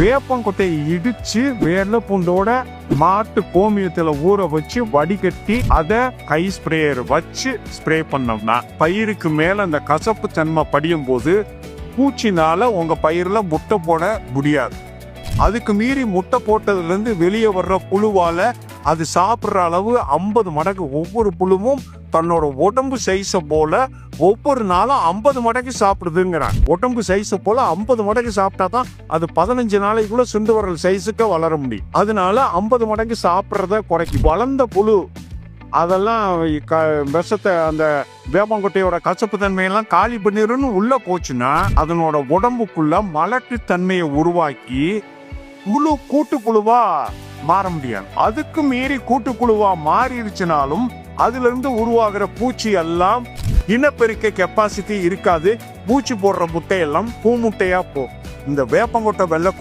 வேப்பங்கொட்டையை இடிச்சு வேர்ல பூண்டோட மாட்டு கோமியத்துல ஊற வச்சு வடிகட்டி அதை கை ஸ்ப்ரேயர் வச்சு ஸ்ப்ரே பண்ணோம்னா பயிருக்கு மேல அந்த கசப்பு தன்மை படியும் போது பூச்சினால உங்க பயிர்ல முட்டை போட முடியாது. அதுக்கு மீறி முட்டை போட்டதுல இருந்து வெளியே வர்ற புழுவால அது சாப்பிடுற அளவு 50 மடங்கு, ஒவ்வொரு புழுவும் தன்னோட உடம்பு சைஸ போல ஒவ்வொரு நாளும் 50 மடங்கு சாப்பிடுதுங்கிறான். உடம்பு சைஸ போல 50 மடங்கு சாப்பிட்டாதான் அது 15 நாளைக்குள்ள சுண்டு வரல் சைஸுக்கு வளர முடியும். அதனால 50 மடங்கு சாப்பிட்றத குறைக்கும். வளர்ந்த புழு அதெல்லாம் விஷத்தை அந்த வேப்பங்கொட்டையோட கசப்பு தன்மையெல்லாம் காலி பண்ணிருன்னு உள்ள போச்சுன்னா அதனோட உடம்புக்குள்ள மலட்டு தன்மையை உருவாக்கி புழு கூட்டுப்புழுவா மாற முடியாது. அதுக்கு மீறி கூட்டுப்புழுவா மாறிடுச்சுனாலும் அதுல இருந்து உருவாகிற பூச்சி எல்லாம் இனப்பெருக்க கெப்பாசிட்டி இருக்காது. பூச்சி போடுற முட்டையெல்லாம் பூ முட்டையா போ. இந்த வேப்பங்கொட்டை வெள்ளை